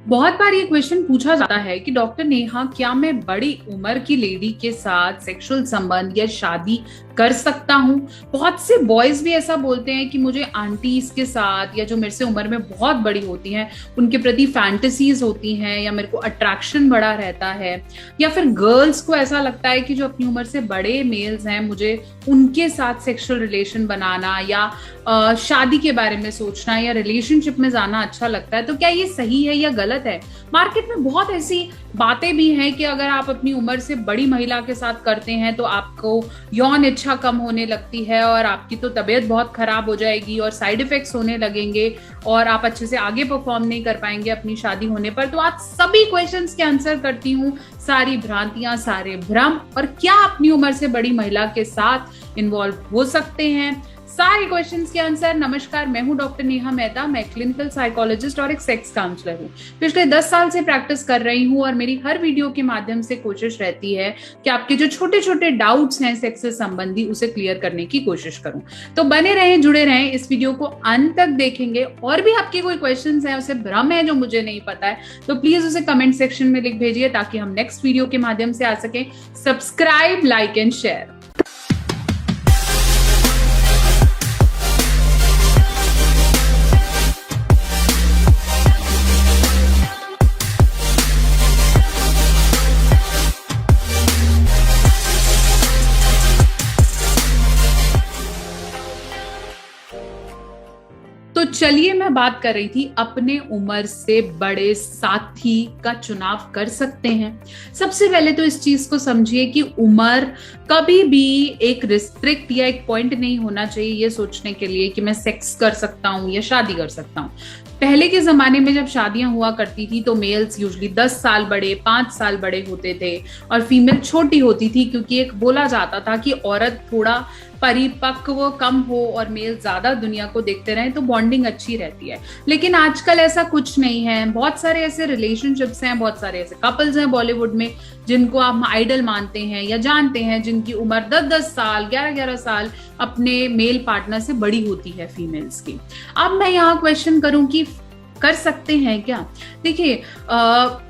बहुत बार ये क्वेश्चन पूछा जाता है कि डॉक्टर नेहा, क्या मैं बड़ी उम्र की लेडी के साथ सेक्सुअल संबंध या शादी कर सकता हूँ? बहुत से बॉयज भी ऐसा बोलते हैं कि मुझे आंटीज के साथ या जो मेरे से उम्र में बहुत बड़ी होती हैं उनके प्रति फैंटेसीज होती हैं, या मेरे को अट्रैक्शन बड़ा रहता है, या फिर गर्ल्स को ऐसा लगता है कि जो अपनी उम्र से बड़े मेल्स हैं मुझे उनके साथ सेक्सुअल रिलेशन बनाना या शादी के बारे में सोचना या रिलेशनशिप में जाना अच्छा लगता है। तो क्या ये सही है या गलत है? मार्केट में बहुत ऐसी बातें भी हैं कि अगर आप अपनी उम्र से बड़ी महिला के साथ करते हैं तो आपको यौन इच्छा कम होने लगती है और आपकी तो तबीयत बहुत खराब हो जाएगी और साइड इफेक्ट्स होने लगेंगे और आप अच्छे से आगे परफॉर्म नहीं कर पाएंगे अपनी शादी होने पर। तो आज सभी क्वेश्चंस के आंसर करती हूँ, सारी भ्रांतियां, सारे भ्रम, और क्या अपनी उम्र से बड़ी महिला के साथ इन्वॉल्व हो सकते हैं, सारे क्वेश्चंस के आंसर। नमस्कार, मैं हूं डॉक्टर नेहा मेहता। मैं क्लिनिकल साइकोलॉजिस्ट और एक सेक्स काउंसलर हूं। पिछले 10 साल से प्रैक्टिस कर रही हूं और मेरी हर वीडियो के माध्यम से कोशिश रहती है कि आपके जो छोटे छोटे डाउट्स हैं सेक्स से संबंधी उसे क्लियर करने की कोशिश करूं। तो बने रहें, जुड़े रहें, इस वीडियो को अंत तक देखेंगे। और भी आपके कोई क्वेश्चंस हैं, उसे भ्रम है जो मुझे नहीं पता है, तो प्लीज उसे कमेंट सेक्शन में लिख भेजिए ताकि हम नेक्स्ट वीडियो के माध्यम से आ सके। Subscribe, like and share. तो चलिए, मैं बात कर रही थी अपने उम्र से बड़े साथी का चुनाव कर सकते हैं। सबसे पहले तो इस चीज को समझिए कि उम्र कभी भी एक रिस्ट्रिक्ट या एक पॉइंट नहीं होना चाहिए ये सोचने के लिए कि मैं सेक्स कर सकता हूं या शादी कर सकता हूं। पहले के जमाने में जब शादियां हुआ करती थी तो मेल्स यूजुअली 10 साल बड़े, 5 साल बड़े होते थे और फीमेल छोटी होती थी, क्योंकि एक बोला जाता था कि औरत थोड़ा परिपक्व कम हो और मेल ज्यादा दुनिया को देखते रहे तो बॉन्डिंग अच्छी रहती है। लेकिन आजकल ऐसा कुछ नहीं है। बहुत सारे ऐसे रिलेशनशिप्स हैं, बहुत सारे ऐसे कपल्स हैं बॉलीवुड में जिनको आप आइडल मानते हैं या जानते हैं, जिनकी उम्र 10-10 साल, 11-11 साल अपने मेल पार्टनर से बड़ी होती है फीमेल्स की। अब मैं यहाँ क्वेश्चन करूं कि कर सकते हैं क्या? देखिए,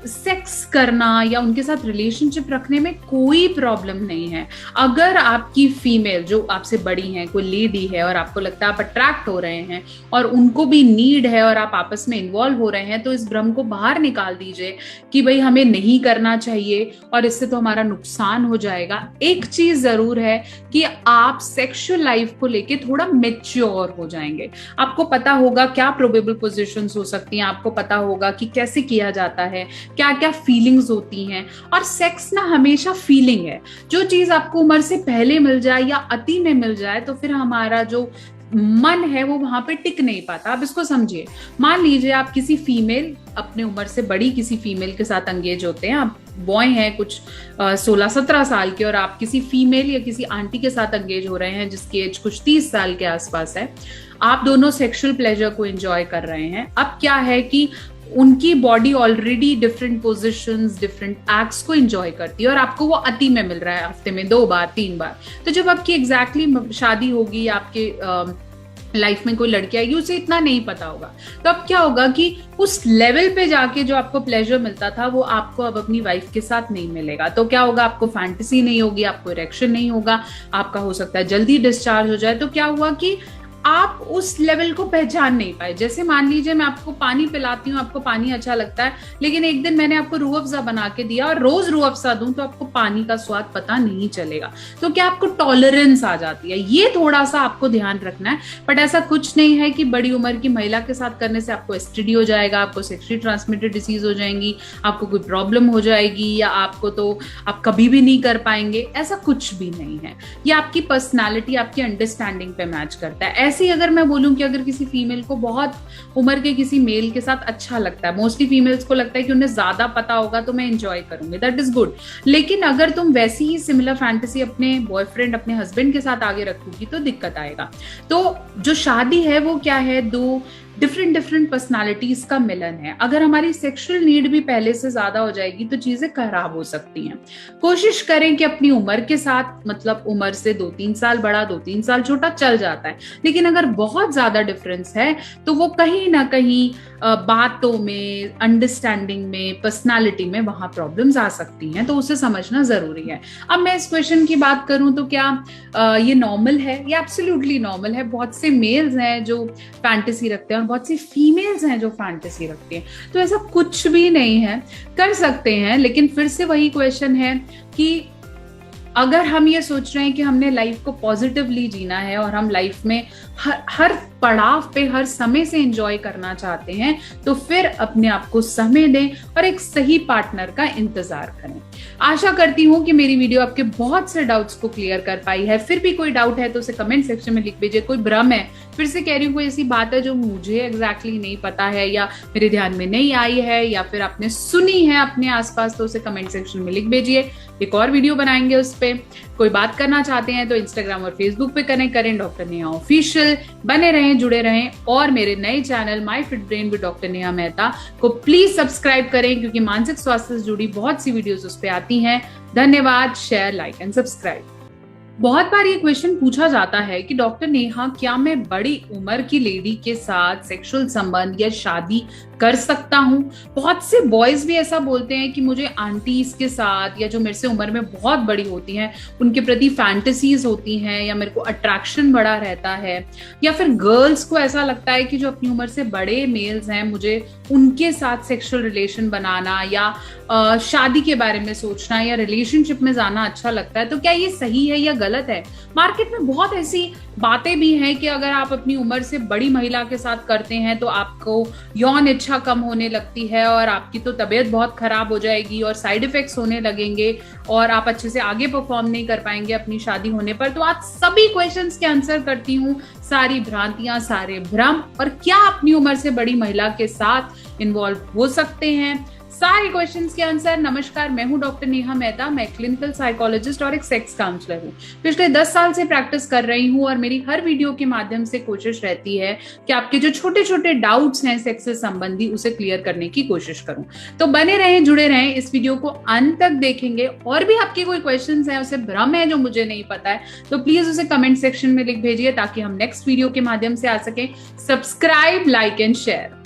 सेक्स करना या उनके साथ रिलेशनशिप रखने में कोई प्रॉब्लम नहीं है। अगर आपकी फीमेल जो आपसे बड़ी है, कोई लेडी है और आपको लगता है आप अट्रैक्ट हो रहे हैं और उनको भी नीड है और आप आपस में इन्वॉल्व हो रहे हैं, तो इस भ्रम को बाहर निकाल दीजिए कि भाई हमें नहीं करना चाहिए और इससे तो हमारा नुकसान हो जाएगा। एक चीज जरूर है कि आप सेक्सुअल लाइफ को लेके थोड़ा मेच्योर हो जाएंगे। आपको पता होगा क्या प्रोबेबल पोजिशंस हो सकती हैं, आपको पता होगा कि कैसे किया जाता है, क्या क्या फीलिंग्स होती हैं। और सेक्स ना हमेशा फीलिंग है। जो चीज आपको उम्र से पहले मिल जाए या अति में मिल जाए तो फिर हमारा जो मन है वो वहां पे टिक नहीं पाता। आप इसको समझिए। मान लीजिए आप किसी फीमेल, अपने उम्र से बड़ी किसी फीमेल के साथ एंगेज होते हैं। आप बॉय हैं कुछ 16-17 साल के और आप किसी फीमेल या किसी आंटी के साथ एंगेज हो रहे हैं जिसकी एज कुछ 30 साल के आसपास है। आप दोनों सेक्सुअल प्लेजर को एंजॉय कर रहे हैं। अब क्या है कि उनकी body already different positions, different acts को एंजॉय करती है और आपको वो अति में मिल रहा है हफ्ते में 2 बार 3 बार। तो जब आपकी एग्जैक्टली शादी होगी, आपके लाइफ में कोई लड़की आएगी, उसे इतना नहीं पता होगा। तो अब क्या होगा कि उस लेवल पे जाके जो आपको प्लेजर मिलता था वो आपको अब अपनी वाइफ के साथ नहीं मिलेगा। तो क्या होगा, आपको फैंटेसी नहीं होगी, आपको इरेक्शन नहीं होगा, आपका हो सकता है जल्दी डिस्चार्ज हो जाए। तो क्या हुआ कि आप उस लेवल को पहचान नहीं पाए। जैसे मान लीजिए मैं आपको पानी पिलाती हूँ, आपको पानी अच्छा लगता है, लेकिन एक दिन मैंने आपको रूह अफ़ज़ा बना के दिया और रोज रूह अफ़ज़ा दूं तो आपको पानी का स्वाद पता नहीं चलेगा। तो क्या आपको टॉलरेंस आ जाती है? ये थोड़ा सा आपको ध्यान रखना है। बट ऐसा कुछ नहीं है कि बड़ी उम्र की महिला के साथ करने से आपको एसटीडी हो जाएगा, आपको सेक्सुअली ट्रांसमिटेड डिसीज हो जाएंगी, आपको कोई प्रॉब्लम हो जाएगी या आपको तो आप कभी भी नहीं कर पाएंगे। ऐसा कुछ भी नहीं है। ये आपकी पर्सनैलिटी, आपकी अंडरस्टैंडिंग पे मैच करता है। ऐसे अगर मैं बोलूं कि अगर किसी फीमेल को बहुत उम्र के किसी मेल के साथ अच्छा लगता है, मोस्टली फीमेल्स को लगता है कि उन्हें ज्यादा पता होगा तो मैं एंजॉय करूंगी, दैट इज गुड। लेकिन अगर तुम वैसी ही सिमिलर फैंटेसी अपने बॉयफ्रेंड, अपने हस्बैंड के साथ आगे रखोगी तो दिक्कत आएगा। तो जो शादी है वो क्या है, दो डिफरेंट डिफरेंट पर्सनालिटीज का मिलन है। अगर हमारी सेक्सुअल नीड भी पहले से ज्यादा हो जाएगी तो चीजें खराब हो सकती हैं। कोशिश करें कि अपनी उम्र के साथ, मतलब उम्र से 2-3 साल बड़ा 2-3 साल छोटा चल जाता है, लेकिन अगर बहुत ज्यादा डिफरेंस है तो वो कहीं ना कहीं बातों में, अंडरस्टैंडिंग में, पर्सनालिटी में वहां प्रॉब्लम्स आ सकती हैं, तो उसे समझना जरूरी है। अब मैं इस क्वेश्चन की बात करूं तो क्या ये नॉर्मल है? ये एब्सोल्युटली नॉर्मल है। बहुत से मेल्स हैं जो फैंटेसी रखते हैं और बहुत सी फीमेल्स हैं जो फैंटेसी रखती हैं, तो ऐसा कुछ भी नहीं है, कर सकते हैं। लेकिन फिर से वही क्वेश्चन है कि अगर हम ये सोच रहे हैं कि हमने लाइफ को पॉजिटिवली जीना है और हम लाइफ में हर पड़ाव पे, हर समय से एंजॉय करना चाहते हैं, तो फिर अपने आप को समय दें और एक सही पार्टनर का इंतजार करें। आशा करती हूँ कि मेरी वीडियो आपके बहुत से डाउट्स को क्लियर कर पाई है। फिर भी कोई डाउट है तो उसे कमेंट सेक्शन में लिख दीजिए। कोई भ्रम है, फिर से कह रही हूँ, कोई ऐसी बात है जो मुझे एग्जैक्टली नहीं पता है या मेरे ध्यान में नहीं आई है या फिर आपने सुनी है अपने आसपास, तो उसे कमेंट सेक्शन में लिख भेजिए। एक और वीडियो बनाएंगे उस पे। कोई बात करना चाहते हैं तो इंस्टाग्राम और फेसबुक पे कनेक्ट करें, डॉक्टर नेहा ऑफिशियल। बने रहें, जुड़े रहें और मेरे नए channel my fit brain with doctor Neha Mehta को प्लीज सब्सक्राइब करें, क्योंकि मानसिक स्वास्थ्य से जुड़ी बहुत सी वीडियोस उस पे आती हैं। धन्यवाद। Share, like and subscribe. बहुत बार ये क्वेश्चन पूछा जाता है कि डॉक्टर नेहा, क्या मैं बड़ी उम्र की लेडी के साथ सेक्सुअल संबंध या शादी कर सकता हूँ? बहुत से बॉयज भी ऐसा बोलते हैं कि मुझे आंटीज के साथ या जो मेरे से उम्र में बहुत बड़ी होती हैं उनके प्रति फैंटेसीज होती हैं, या मेरे को अट्रैक्शन बड़ा रहता है, या फिर गर्ल्स को ऐसा लगता है कि जो अपनी उम्र से बड़े मेल्स हैं मुझे उनके साथ सेक्सुअल रिलेशन बनाना या शादी के बारे में सोचना या रिलेशनशिप में जाना अच्छा लगता है। तो क्या ये सही है या गलत है? मार्केट में बहुत ऐसी बातें भी हैं कि अगर आप अपनी उम्र से बड़ी महिला के साथ करते हैं तो आपको यौन इच्छा कम होने लगती है और आपकी तो तबीयत बहुत खराब हो जाएगी और साइड इफेक्ट्स होने लगेंगे और आप अच्छे से आगे परफॉर्म नहीं कर पाएंगे अपनी शादी होने पर। तो आज सभी क्वेश्चंस के आंसर करती हूँ, सारी भ्रांतियां, सारे भ्रम, और क्या अपनी उम्र से बड़ी महिला के साथ इन्वॉल्व हो सकते हैं, सारे क्वेश्चंस के आंसर। नमस्कार, मैं हूं डॉक्टर नेहा मेहता। मैं क्लिनिकल साइकोलॉजिस्ट और एक सेक्स काउंसलर हूं। पिछले 10 साल से प्रैक्टिस कर रही हूं और मेरी हर वीडियो के माध्यम से कोशिश रहती है कि आपके जो छोटे छोटे डाउट्स हैं सेक्स से संबंधी उसे क्लियर करने की कोशिश करूं। तो बने रहें, जुड़े रहें, इस वीडियो को अंत तक देखेंगे। और भी आपके कोई क्वेश्चंस हैं, उसे भ्रम है जो मुझे नहीं पता है, तो प्लीज उसे कमेंट सेक्शन में लिख भेजिए ताकि हम नेक्स्ट वीडियो के माध्यम से आ सकें। Subscribe, like and share.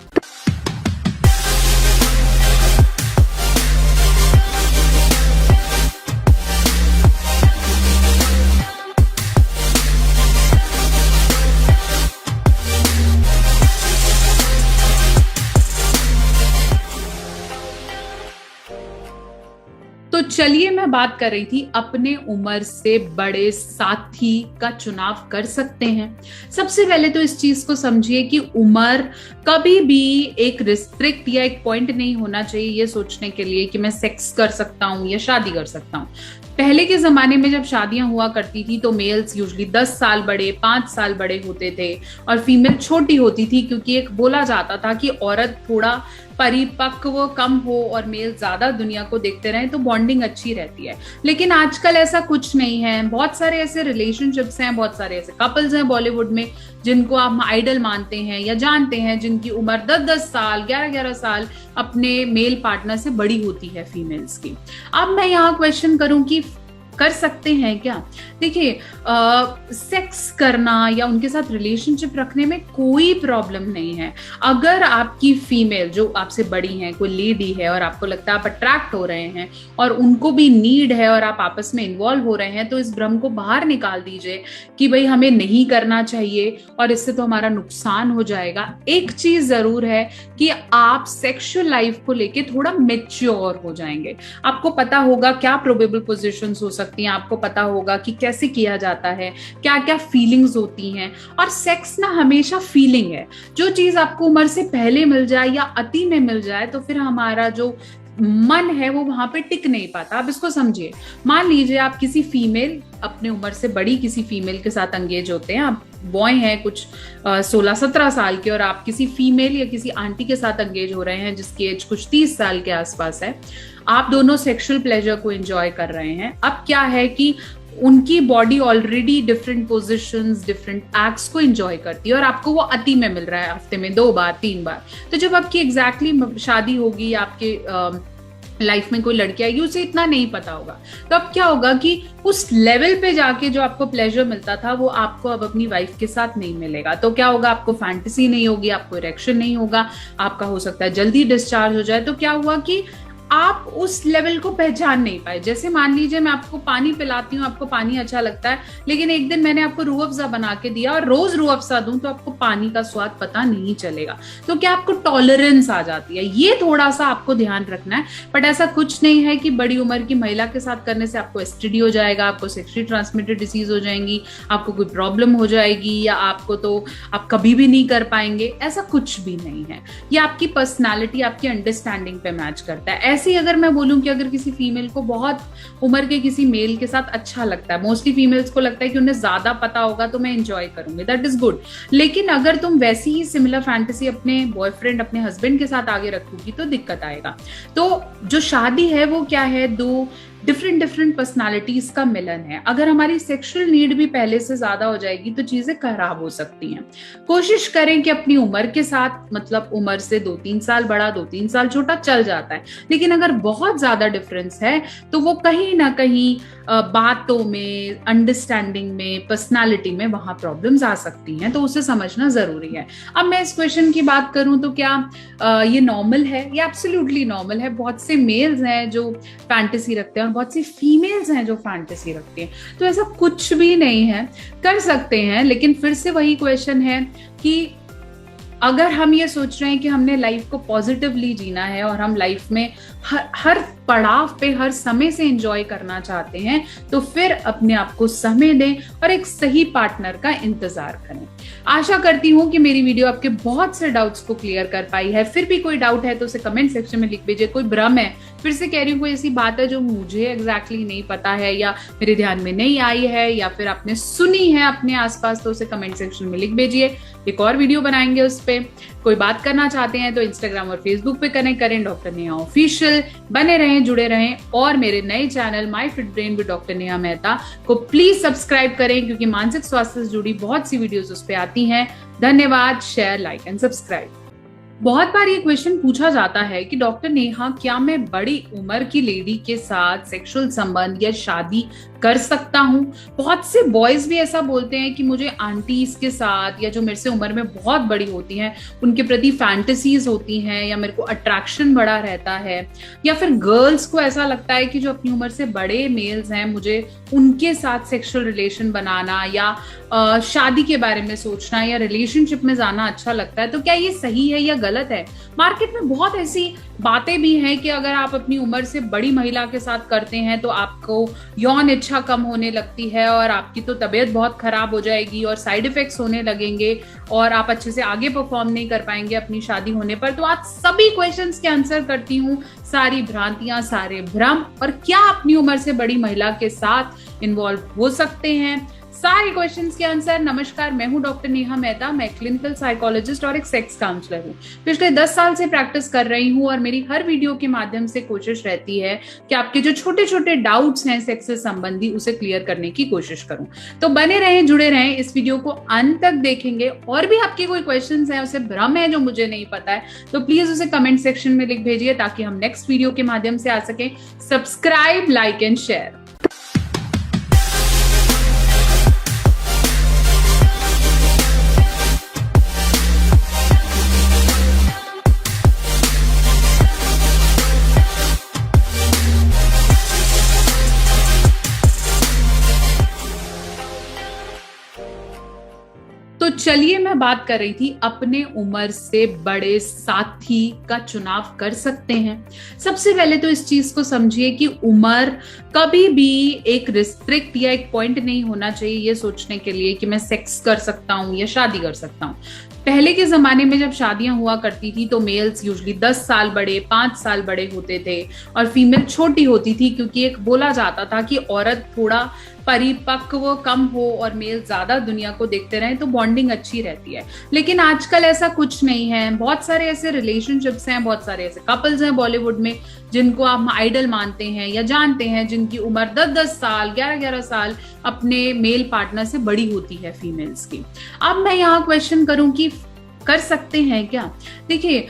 तो चलिए, मैं बात कर रही थी अपने उम्र से बड़े साथी का चुनाव कर सकते हैं। सबसे पहले तो इस चीज को समझिए कि उम्र कभी भी एक रिस्ट्रिक्ट या एक पॉइंट नहीं होना चाहिए ये सोचने के लिए कि मैं सेक्स कर सकता हूं या शादी कर सकता हूं। पहले के जमाने में जब शादियां हुआ करती थी तो मेल्स यूजुअली 10 साल बड़े, 5 साल बड़े होते थे और फीमेल छोटी होती थी, क्योंकि एक बोला जाता था कि औरत थोड़ा परिपक्व कम हो और मेल ज्यादा दुनिया को देखते रहे तो बॉन्डिंग अच्छी रहती है। लेकिन आजकल ऐसा कुछ नहीं है। बहुत सारे ऐसे रिलेशनशिप्स हैं, बहुत सारे ऐसे कपल्स हैं बॉलीवुड में जिनको आप आइडल मानते हैं या जानते हैं, जिनकी उम्र 10-10 साल, 11-11 साल अपने मेल पार्टनर से बड़ी होती है फीमेल्स की। अब मैं यहाँ क्वेश्चन करूं कि कर सकते हैं क्या? देखिए, सेक्स करना या उनके साथ रिलेशनशिप रखने में कोई प्रॉब्लम नहीं है। अगर आपकी फीमेल जो आपसे बड़ी है, कोई लेडी है और आपको लगता है आप अट्रैक्ट हो रहे हैं और उनको भी नीड है और आप आपस में इन्वॉल्व हो रहे हैं, तो इस भ्रम को बाहर निकाल दीजिए कि भाई हमें नहीं करना चाहिए और इससे तो हमारा नुकसान हो जाएगा। एक चीज जरूर है कि आप सेक्सुअल लाइफ को लेके थोड़ा मेच्योर हो जाएंगे। आपको पता होगा क्या प्रोबेबल पोजिशंस हो सकती हैं, आपको पता होगा कि कैसे किया जाता है, क्या क्या फीलिंग्स होती हैं। और सेक्स ना हमेशा फीलिंग है। जो चीज आपको उम्र से पहले मिल जाए या अति में मिल जाए तो फिर हमारा जो मन है वो वहां पे टिक नहीं पाता। आप इसको समझिए। मान लीजिए आप किसी फीमेल, अपने उम्र से बड़ी किसी फीमेल के साथ एंगेज होते हैं। आप बॉय हैं कुछ 16-17 साल के और आप किसी फीमेल या किसी आंटी के साथ एंगेज हो रहे हैं जिसकी एज कुछ 30 साल के आसपास है। आप दोनों सेक्सुअल प्लेजर को एंजॉय कर रहे हैं। अब क्या है कि उनकी body already different positions, different acts को एंजॉय करती है और आपको वो अति में मिल रहा है हफ्ते में 2 बार 3 बार। तो जब आपकी एग्जैक्टली शादी होगी, आपके लाइफ में कोई लड़की आएगी, उसे इतना नहीं पता होगा, तो अब क्या होगा कि उस लेवल पे जाके जो आपको प्लेजर मिलता था वो आपको अब अपनी वाइफ के साथ नहीं मिलेगा। तो क्या होगा, आपको फैंटेसी नहीं होगी, आपको इरेक्शन नहीं होगा, आपका हो सकता है जल्दी डिस्चार्ज हो जाए। तो क्या हुआ कि आप उस लेवल को पहचान नहीं पाए। जैसे मान लीजिए मैं आपको पानी पिलाती हूँ, आपको पानी अच्छा लगता है, लेकिन एक दिन मैंने आपको रूह अफ़ज़ा बना के दिया और रोज रूह अफ़ज़ा दूं तो आपको पानी का स्वाद पता नहीं चलेगा। तो क्या आपको टॉलरेंस आ जाती है, ये थोड़ा सा आपको ध्यान रखना है। बट ऐसा कुछ नहीं है कि बड़ी उम्र की महिला के साथ करने से आपको एसटीडी हो जाएगा, आपको सेक्सुअली ट्रांसमिटेड डिसीज हो जाएंगी, आपको कोई प्रॉब्लम हो जाएगी, या आपको तो आप कभी भी नहीं कर पाएंगे, ऐसा कुछ भी नहीं है। ये आपकी पर्सनैलिटी, आपकी अंडरस्टैंडिंग पे मैच करता है। ऐसे ही अगर मैं बोलूं कि अगर किसी फीमेल को बहुत उम्र के किसी मेल के साथ अच्छा लगता है, मोस्टली फीमेल्स को लगता है कि उन्हें ज्यादा पता होगा तो मैं एंजॉय करूंगी, दैट इज गुड। लेकिन अगर तुम वैसी ही सिमिलर फैंटेसी अपने बॉयफ्रेंड, अपने हस्बैंड के साथ आगे रखोगी तो दिक्कत आएगा। तो जो शादी है वो क्या है, 2 डिफरेंट पर्सनालिटीज का मिलन है। अगर हमारी सेक्सुअल नीड भी पहले से ज्यादा हो जाएगी तो चीजें खराब हो सकती हैं। कोशिश करें कि अपनी उम्र के साथ, मतलब उम्र से 2-3 साल बड़ा 2-3 साल छोटा चल जाता है, लेकिन अगर बहुत ज्यादा डिफरेंस है तो वो कहीं ना कहीं बातों में, अंडरस्टैंडिंग में, पर्सनालिटी में वहां प्रॉब्लम्स आ सकती हैं। तो उसे समझना जरूरी है। अब मैं इस क्वेश्चन की बात करूं तो क्या ये नॉर्मल है? ये एब्सोल्युटली नॉर्मल है। बहुत से मेल्स हैं जो फैंटेसी रखते हैं और बहुत सी फीमेल्स हैं जो फैंटेसी रखती हैं। तो ऐसा कुछ भी नहीं है, कर सकते हैं। लेकिन फिर से वही क्वेश्चन है कि अगर हम ये सोच रहे हैं कि हमने लाइफ को पॉजिटिवली जीना है और हम लाइफ में हर पड़ाव पे, हर समय से एंजॉय करना चाहते हैं, तो फिर अपने आप को समय दें और एक सही पार्टनर का इंतजार करें। आशा करती हूँ कि मेरी वीडियो आपके बहुत से डाउट्स को क्लियर कर पाई है। फिर भी कोई डाउट है तो उसे कमेंट सेक्शन में लिख दीजिए। कोई भ्रम है, फिर से कह रही हूँ, कोई ऐसी बात है जो मुझे एग्जैक्टली नहीं पता है या मेरे ध्यान में नहीं आई है या फिर आपने सुनी है अपने आसपास, तो उसे कमेंट सेक्शन में लिख भेजिए। एक और वीडियो बनाएंगे उस पे। कोई बात करना चाहते हैं तो इंस्टाग्राम और फेसबुक पे कनेक्ट करें, डॉक्टर नेहा ऑफिशियल। बने रहें, जुड़े रहें और मेरे नए channel my fit brain with doctor Neha Mehta को प्लीज सब्सक्राइब करें, क्योंकि मानसिक स्वास्थ्य से जुड़ी बहुत सी वीडियोस उस पे आती हैं। धन्यवाद। Share, like and subscribe. बहुत बार ये क्वेश्चन पूछा जाता है कि डॉक्टर नेहा, क्या मैं बड़ी उम्र की लेडी के साथ सेक्सुअल संबंध या शादी कर सकता हूँ? बहुत से बॉयज भी ऐसा बोलते हैं कि मुझे आंटीज के साथ या जो मेरे से उम्र में बहुत बड़ी होती हैं उनके प्रति फैंटेसीज होती हैं, या मेरे को अट्रैक्शन बड़ा रहता है, या फिर गर्ल्स को ऐसा लगता है कि जो अपनी उम्र से बड़े मेल्स हैं मुझे उनके साथ सेक्सुअल रिलेशन बनाना या शादी के बारे में सोचना या रिलेशनशिप में जाना अच्छा लगता है। तो क्या ये सही है या गलत है? मार्केट में बहुत ऐसी बातें भी हैं कि अगर आप अपनी उम्र से बड़ी महिला के साथ करते हैं तो आपको यौन इच्छा कम होने लगती है और आपकी तो तबीयत बहुत खराब हो जाएगी और साइड इफेक्ट्स होने लगेंगे और आप अच्छे से आगे परफॉर्म नहीं कर पाएंगे अपनी शादी होने पर। तो आज सभी क्वेश्चंस के आंसर करती हूँ, सारी भ्रांतियां, सारे भ्रम, और क्या अपनी उम्र से बड़ी महिला के साथ इन्वॉल्व हो सकते हैं, सारे क्वेश्चंस के आंसर। नमस्कार, मैं हूं डॉक्टर नेहा मेहता। मैं क्लिनिकल साइकोलॉजिस्ट और एक सेक्स काउंसलर हूं। पिछले 10 साल से प्रैक्टिस कर रही हूं और मेरी हर वीडियो के माध्यम से कोशिश रहती है कि आपके जो छोटे छोटे डाउट्स हैं सेक्स से संबंधी उसे क्लियर करने की कोशिश करूं। तो बने रहें, जुड़े रहें, इस वीडियो को अंत तक देखेंगे। और भी आपके कोई क्वेश्चंस हैं, उसे भ्रम है जो मुझे नहीं पता है, तो प्लीज उसे कमेंट सेक्शन में लिख भेजिए ताकि हम नेक्स्ट वीडियो के माध्यम से आ सके। Subscribe, like and share. तो चलिए, मैं बात कर रही थी अपने उम्र से बड़े साथी का चुनाव कर सकते हैं। सबसे पहले तो इस चीज को समझिए कि उम्र कभी भी एक रिस्ट्रिक्ट या एक पॉइंट नहीं होना चाहिए ये सोचने के लिए कि मैं सेक्स कर सकता हूं या शादी कर सकता हूं। पहले के जमाने में जब शादियां हुआ करती थी तो मेल्स यूजुअली 10 साल बड़े, 5 साल बड़े होते थे और फीमेल छोटी होती थी, क्योंकि एक बोला जाता था कि औरत थोड़ा परिपक्व कम हो और मेल ज्यादा दुनिया को देखते रहे तो बॉन्डिंग अच्छी रहती है। लेकिन आजकल ऐसा कुछ नहीं है। बहुत सारे ऐसे रिलेशनशिप्स हैं, बहुत सारे ऐसे कपल्स हैं बॉलीवुड में जिनको आप आइडल मानते हैं या जानते हैं, जिनकी उम्र 10-10 साल, 11-11 साल अपने मेल पार्टनर से बड़ी होती है फीमेल्स की। अब मैं यहाँ क्वेश्चन करूं कि कर सकते हैं क्या? देखिए,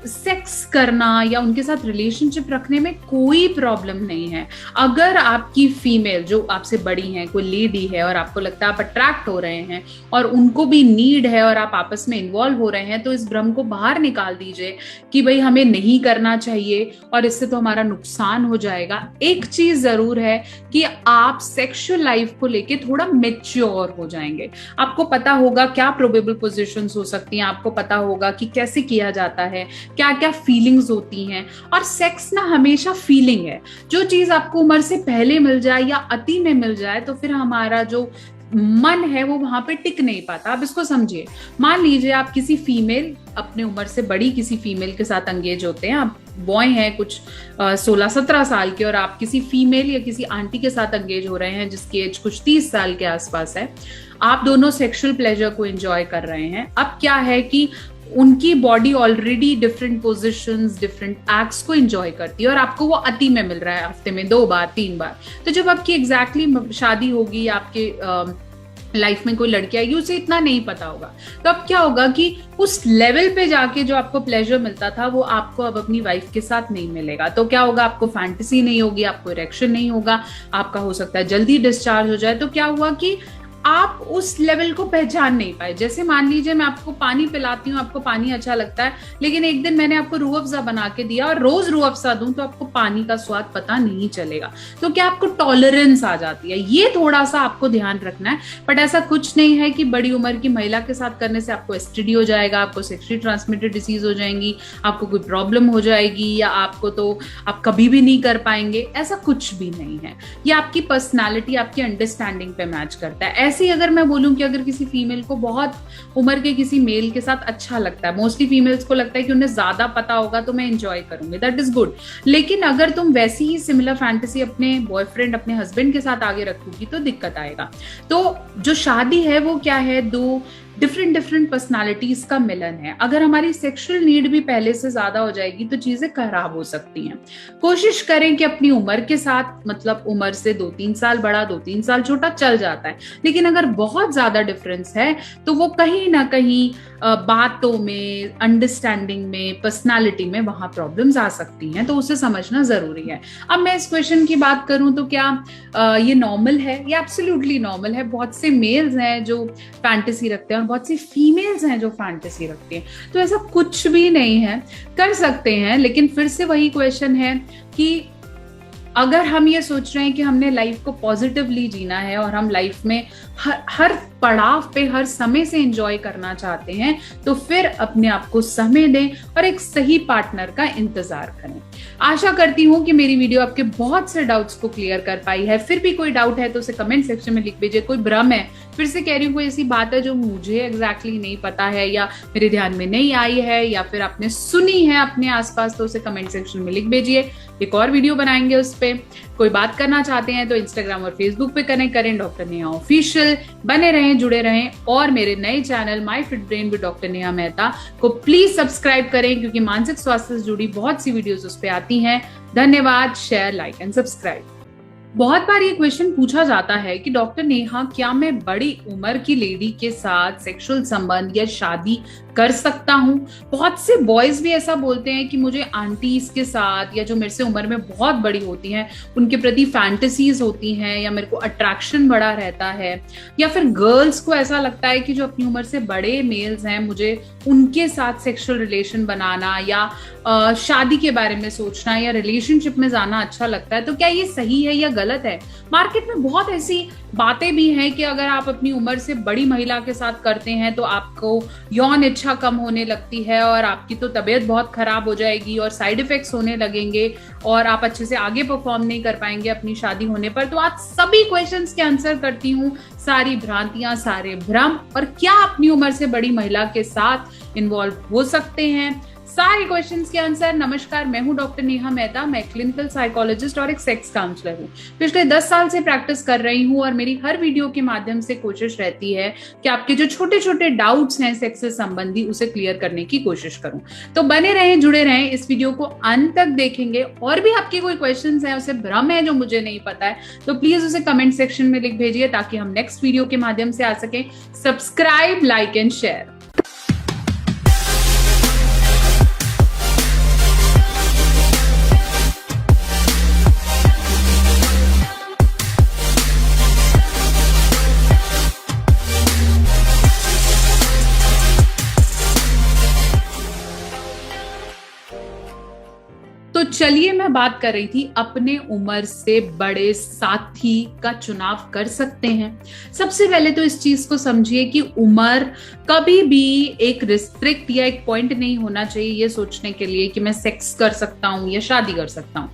सेक्स करना या उनके साथ रिलेशनशिप रखने में कोई प्रॉब्लम नहीं है। अगर आपकी फीमेल जो आपसे बड़ी है, कोई लेडी है और आपको लगता है आप अट्रैक्ट हो रहे हैं और उनको भी नीड है और आप आपस में इन्वॉल्व हो रहे हैं, तो इस भ्रम को बाहर निकाल दीजिए कि भाई हमें नहीं करना चाहिए और इससे तो हमारा नुकसान हो जाएगा। एक चीज जरूर है कि आप सेक्सुअल लाइफ को लेके थोड़ा मेच्योर हो जाएंगे। आपको पता होगा क्या प्रोबेबल पोजिशंस हो सकती हैं, आपको पता होगा कि कैसे किया जाता है, क्या क्या फीलिंग्स होती हैं। और सेक्स ना हमेशा फीलिंग है। जो चीज आपको उम्र से पहले मिल जाए या अति में मिल जाए तो फिर हमारा जो मन है वो वहां पे टिक नहीं पाता। आप इसको समझिए, मान लीजिए आप किसी फीमेल, अपने उम्र से बड़ी किसी फीमेल के साथ एंगेज होते हैं। आप बॉय हैं कुछ 16-17 साल के और आप किसी फीमेल या किसी आंटी के साथ एंगेज हो रहे हैं जिसकी एज कुछ 30 साल के आसपास है। आप दोनों सेक्सुअल प्लेजर को एंजॉय कर रहे हैं। अब क्या है कि उनकी body already different positions, different acts को एंजॉय करती है और आपको वो अति में मिल रहा है हफ्ते में 2 बार 3 बार। तो जब आपकी एग्जैक्टली शादी होगी, आपके लाइफ में कोई लड़की आएगी, उसे इतना नहीं पता होगा, तो अब क्या होगा कि उस लेवल पे जाके जो आपको प्लेजर मिलता था वो आपको अब अपनी वाइफ के साथ नहीं मिलेगा। तो क्या होगा, आपको फैंटेसी नहीं होगी, आपको इरेक्शन नहीं होगा, आपका हो सकता है जल्दी डिस्चार्ज हो जाए। तो क्या हुआ कि आप उस लेवल को पहचान नहीं पाए। जैसे मान लीजिए मैं आपको पानी पिलाती हूँ, आपको पानी अच्छा लगता है, लेकिन एक दिन मैंने आपको रूह अफ़ज़ा बना के दिया और रोज रूह अफ़ज़ा दूं तो आपको पानी का स्वाद पता नहीं चलेगा। तो क्या आपको टॉलरेंस आ जाती है, ये थोड़ा सा आपको ध्यान रखना है। बट ऐसा कुछ नहीं है कि बड़ी उम्र की महिला के साथ करने से आपको एसटीडी हो जाएगा, आपको सेक्सुअली ट्रांसमिटेड डिसीज हो जाएंगी, आपको कोई प्रॉब्लम हो जाएगी या आपको तो आप कभी भी नहीं कर पाएंगे। ऐसा कुछ भी नहीं है। ये आपकी पर्सनैलिटी, आपकी अंडरस्टैंडिंग पे मैच करता है। ऐसे अगर मैं बोलूं कि अगर किसी फीमेल को बहुत उम्र के किसी मेल के साथ अच्छा लगता है, मोस्टली फीमेल्स को लगता है कि उन्हें ज्यादा पता होगा तो मैं एंजॉय करूंगी, दैट इज गुड। लेकिन अगर तुम वैसी ही सिमिलर फैंटेसी अपने बॉयफ्रेंड, अपने हस्बैंड के साथ आगे रखोगी तो दिक्कत आएगा। तो जो शादी है वो क्या है, 2 डिफरेंट पर्सनालिटीज का मिलन है। अगर हमारी सेक्सुअल नीड भी पहले से ज्यादा हो जाएगी तो चीजें खराब हो सकती हैं। कोशिश करें कि अपनी उम्र के साथ, मतलब उम्र से 2-3 साल बड़ा, 2-3 साल छोटा चल जाता है, लेकिन अगर बहुत ज्यादा डिफरेंस है तो वो कहीं ना कहीं बातों में, अंडरस्टैंडिंग में, पर्सनालिटी में वहां प्रॉब्लम्स आ सकती हैं। तो उसे समझना जरूरी है। अब मैं इस क्वेश्चन की बात करूं तो क्या ये नॉर्मल है? ये एब्सोल्युटली नॉर्मल है। बहुत से मेल्स हैं जो फैंटेसी रखते हैं और बहुत सी फीमेल्स हैं जो फैंटेसी रखती हैं। तो ऐसा कुछ भी नहीं है, कर सकते हैं। लेकिन फिर से वही क्वेश्चन है कि अगर हम ये सोच रहे हैं कि हमने लाइफ को पॉजिटिवली जीना है और हम लाइफ में हर पड़ाव पे, हर समय से एंजॉय करना चाहते हैं, तो फिर अपने आप को समय दें और एक सही पार्टनर का इंतजार करें। आशा करती हूँ कि मेरी वीडियो आपके बहुत से डाउट्स को क्लियर कर पाई है। फिर भी कोई डाउट है तो उसे कमेंट सेक्शन में लिख दीजिए। कोई भ्रम है, फिर से कह रही हूँ, कोई ऐसी बात है जो मुझे एग्जैक्टली नहीं पता है या मेरे ध्यान में नहीं आई है या फिर आपने सुनी है अपने आसपास, तो उसे कमेंट सेक्शन में लिख भेजिए। एक और वीडियो बनाएंगे उस पे। कोई बात करना चाहते हैं तो इंस्टाग्राम और फेसबुक पे कनेक्ट करें, डॉक्टर नेहा ऑफिशियल। बने रहें, जुड़े रहें और मेरे नए channel my fit brain with doctor Neha Mehta को प्लीज सब्सक्राइब करें, क्योंकि मानसिक स्वास्थ्य से जुड़ी बहुत सी वीडियोस उस पे आती हैं। धन्यवाद। Share, like and subscribe. बहुत बार ये क्वेश्चन पूछा जाता है कि डॉक्टर नेहा, क्या मैं बड़ी उम्र की लेडी के साथ सेक्सुअल संबंध या शादी कर सकता हूँ? बहुत से बॉयज भी ऐसा बोलते हैं कि मुझे आंटीज के साथ या जो मेरे से उम्र में बहुत बड़ी होती हैं उनके प्रति फैंटेसीज होती हैं, या मेरे को अट्रैक्शन बड़ा रहता है, या फिर गर्ल्स को ऐसा लगता है कि जो अपनी उम्र से बड़े मेल्स हैं मुझे उनके साथ सेक्सुअल रिलेशन बनाना या शादी के बारे में सोचना या रिलेशनशिप में जाना अच्छा लगता है। तो क्या ये सही है या गलत है? मार्केट में बहुत ऐसी बातें भी हैं कि अगर आप अपनी उम्र से बड़ी महिला के साथ करते हैं तो आपको यौन इच्छा कम होने लगती है और आपकी तो तबीयत बहुत खराब हो जाएगी और साइड इफेक्ट्स होने लगेंगे और आप अच्छे से आगे परफॉर्म नहीं कर पाएंगे अपनी शादी होने पर। तो आज सभी क्वेश्चंस के आंसर करती हूँ, सारी भ्रांतियां, सारे भ्रम, और क्या अपनी उम्र से बड़ी महिला के साथ इन्वॉल्व हो सकते हैं, सारे क्वेश्चंस के आंसर। नमस्कार, मैं हूं डॉक्टर नेहा मेहता। मैं क्लिनिकल साइकोलॉजिस्ट और एक सेक्स काउंसलर हूं। पिछले 10 साल से प्रैक्टिस कर रही हूं और मेरी हर वीडियो के माध्यम से कोशिश रहती है कि आपके जो छोटे छोटे डाउट्स हैं सेक्स से संबंधी उसे क्लियर करने की कोशिश करूं। तो बने रहें, जुड़े रहें, इस वीडियो को अंत तक देखेंगे। और भी आपके कोई क्वेश्चन है, उसे भ्रम है जो मुझे नहीं पता है, तो प्लीज उसे कमेंट सेक्शन में लिख भेजिए ताकि हम नेक्स्ट वीडियो के माध्यम से आ सके। Subscribe, like and share. तो चलिए, मैं बात कर रही थी अपने उम्र से बड़े साथी का चुनाव कर सकते हैं। सबसे पहले तो इस चीज को समझिए कि उम्र कभी भी एक रिस्ट्रिक्ट या एक पॉइंट नहीं होना चाहिए ये सोचने के लिए कि मैं सेक्स कर सकता हूं या शादी कर सकता हूं।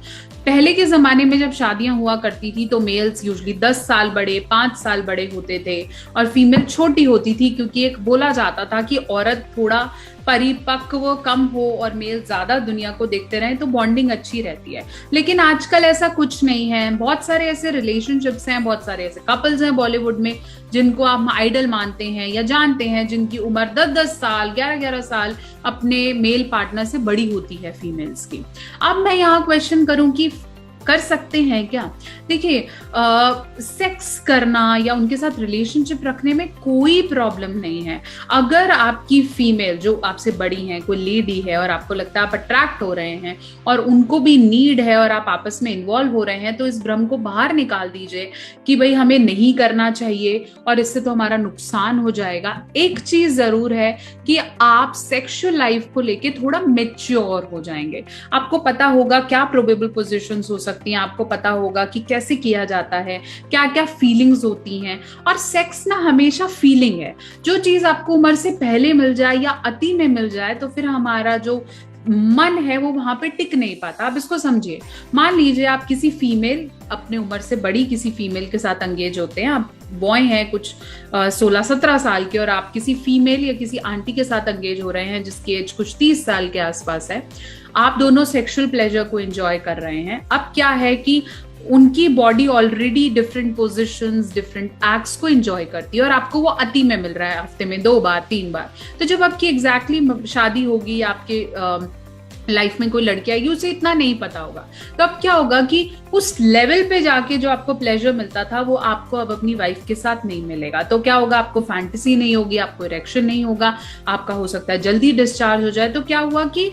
पहले के जमाने में जब शादियां हुआ करती थी तो मेल्स यूजुअली 10 साल बड़े, 5 साल बड़े होते थे और फीमेल छोटी होती थी, क्योंकि एक बोला जाता था कि औरत थोड़ा परिपक्व कम हो और मेल ज्यादा दुनिया को देखते रहे तो बॉन्डिंग अच्छी रहती है। लेकिन आजकल ऐसा कुछ नहीं है। बहुत सारे ऐसे रिलेशनशिप्स हैं, बहुत सारे ऐसे कपल्स हैं बॉलीवुड में जिनको आप आइडल मानते हैं या जानते हैं, जिनकी उम्र 10-10 साल, 11-11 साल अपने मेल पार्टनर से बड़ी होती है फीमेल्स की। अब मैं यहाँ क्वेश्चन करूं कि कर सकते हैं क्या? देखिए, सेक्स करना या उनके साथ रिलेशनशिप रखने में कोई प्रॉब्लम नहीं है। अगर आपकी फीमेल जो आपसे बड़ी है, कोई लेडी है और आपको लगता है आप अट्रैक्ट हो रहे हैं और उनको भी नीड है और आप आपस में इन्वॉल्व हो रहे हैं, तो इस भ्रम को बाहर निकाल दीजिए कि भाई हमें नहीं करना चाहिए और इससे तो हमारा नुकसान हो जाएगा। एक चीज जरूर है कि आप सेक्सुअल लाइफ को लेके थोड़ा मेच्योर हो जाएंगे। आपको पता होगा क्या प्रोबेबल पोजिशंस हो सकती हैं, आपको पता होगा कि कैसे किया जाता है, क्या क्या फीलिंग्स होती हैं। और सेक्स ना हमेशा फीलिंग है। जो चीज आपको उम्र से पहले मिल जाए या अति में मिल जाए तो फिर हमारा जो मन है वो वहां पे टिक नहीं पाता। आप इसको समझिए, मान लीजिए आप किसी फीमेल, अपने उम्र से बड़ी किसी फीमेल के साथ एंगेज होते हैं। आप बॉय हैं कुछ 16-17 साल के और आप किसी फीमेल या किसी आंटी के साथ एंगेज हो रहे हैं जिसकी एज कुछ 30 साल के आसपास है। आप दोनों सेक्सुअल प्लेजर को एंजॉय कर रहे हैं। अब क्या है कि उनकी body already different positions, different acts को एंजॉय करती है और आपको वो अति में मिल रहा है हफ्ते में 2 बार 3 बार। तो जब आपकी एग्जैक्टली शादी होगी, आपके लाइफ में कोई लड़की आएगी, उसे इतना नहीं पता होगा, तो अब क्या होगा कि उस लेवल पे जाके जो आपको प्लेजर मिलता था वो आपको अब अपनी वाइफ के साथ नहीं मिलेगा। तो क्या होगा, आपको फैंटेसी नहीं होगी, आपको इरेक्शन नहीं होगा, आपका हो सकता है जल्दी डिस्चार्ज हो जाए। तो क्या हुआ कि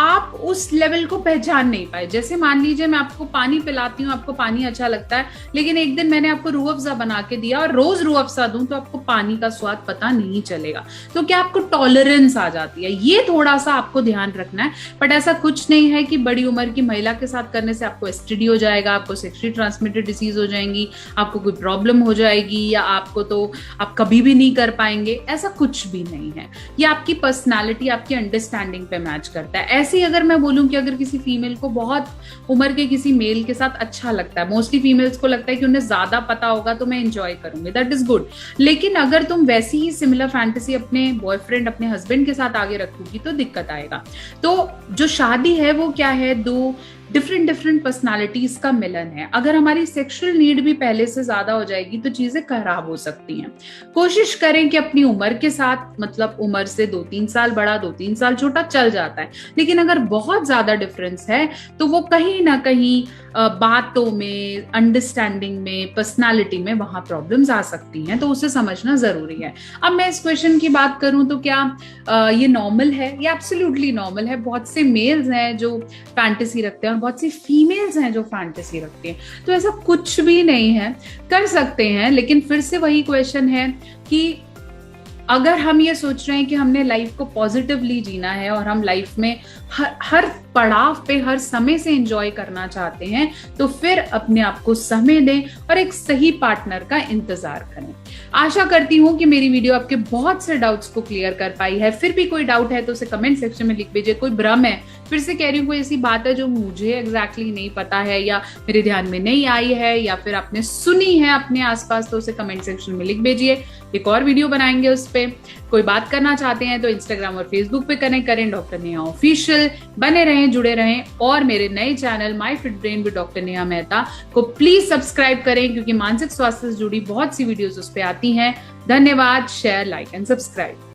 आप उस लेवल को पहचान नहीं पाए। जैसे मान लीजिए मैं आपको पानी पिलाती हूँ, आपको पानी अच्छा लगता है, लेकिन एक दिन मैंने आपको रूह अफ़ज़ा बना के दिया और रोज रूह अफ़ज़ा दूं तो आपको पानी का स्वाद पता नहीं चलेगा। तो क्या आपको टॉलरेंस आ जाती है, ये थोड़ा सा आपको ध्यान रखना है। बट ऐसा कुछ नहीं है कि बड़ी उम्र की महिला के साथ करने से आपको एसटीडी हो जाएगा, आपको सेक्सुअली ट्रांसमिटेड डिसीज हो जाएंगी, आपको कोई प्रॉब्लम हो जाएगी या आपको तो आप कभी भी नहीं कर पाएंगे। ऐसा कुछ भी नहीं है। ये आपकी पर्सनैलिटी, आपकी अंडरस्टैंडिंग पे मैच करता है। ऐसे अगर मैं बोलूं कि अगर किसी फीमेल को बहुत उम्र के किसी मेल के साथ अच्छा लगता है, मोस्टली फीमेल्स को लगता है कि उन्हें ज्यादा पता होगा तो मैं एंजॉय करूंगी, दैट इज गुड। लेकिन अगर तुम वैसी ही सिमिलर फैंटेसी अपने बॉयफ्रेंड, अपने हस्बैंड के साथ आगे रखोगी तो दिक्कत आएगा। तो जो शादी है वो क्या है, 2 डिफरेंट पर्सनालिटीज का मिलन है। अगर हमारी सेक्सुअल नीड भी पहले से ज्यादा हो जाएगी तो चीजें खराब हो सकती हैं। कोशिश करें कि अपनी उम्र के साथ, मतलब उम्र से 2-3 साल बड़ा, 2-3 साल छोटा चल जाता है, लेकिन अगर बहुत ज्यादा डिफरेंस है तो वो कहीं ना कहीं बातों में, अंडरस्टैंडिंग में, पर्सनालिटी में वहां प्रॉब्लम्स आ सकती हैं। तो उसे समझना जरूरी है। अब मैं इस क्वेश्चन की बात करूं तो क्या ये नॉर्मल है? ये एब्सोल्युटली नॉर्मल है। बहुत से मेल्स हैं जो फैंटेसी रखते हैं और बहुत सी फीमेल्स हैं जो फैंटेसी रखती हैं। तो ऐसा कुछ भी नहीं है, कर सकते हैं। लेकिन फिर से वही क्वेश्चन है कि अगर हम ये सोच रहे हैं कि हमने लाइफ को पॉजिटिवली जीना है और हम लाइफ में हर पड़ाव पे हर समय से एंजॉय करना चाहते हैं, तो फिर अपने आप को समय दें और एक सही पार्टनर का इंतजार करें। आशा करती हूँ कि मेरी वीडियो आपके बहुत से डाउट्स को क्लियर कर पाई है। फिर भी कोई डाउट है तो उसे कमेंट सेक्शन में लिख दीजिए। कोई भ्रम है, फिर से कह रही हूँ, कोई ऐसी बात है जो मुझे एग्जैक्टली नहीं पता है या मेरे ध्यान में नहीं आई है या फिर आपने सुनी है अपने आसपास, तो उसे कमेंट सेक्शन में लिख भेजिए। एक और वीडियो बनाएंगे उस पे। कोई बात करना चाहते हैं तो इंस्टाग्राम और फेसबुक पे कनेक्ट करें, डॉक्टर नेहा ऑफिशियल। बने रहें, जुड़े रहें और मेरे नए channel my fit brain with doctor Neha Mehta को प्लीज सब्सक्राइब करें, क्योंकि मानसिक स्वास्थ्य से जुड़ी बहुत सी वीडियोस उस पे आती हैं। धन्यवाद। Share, like and subscribe.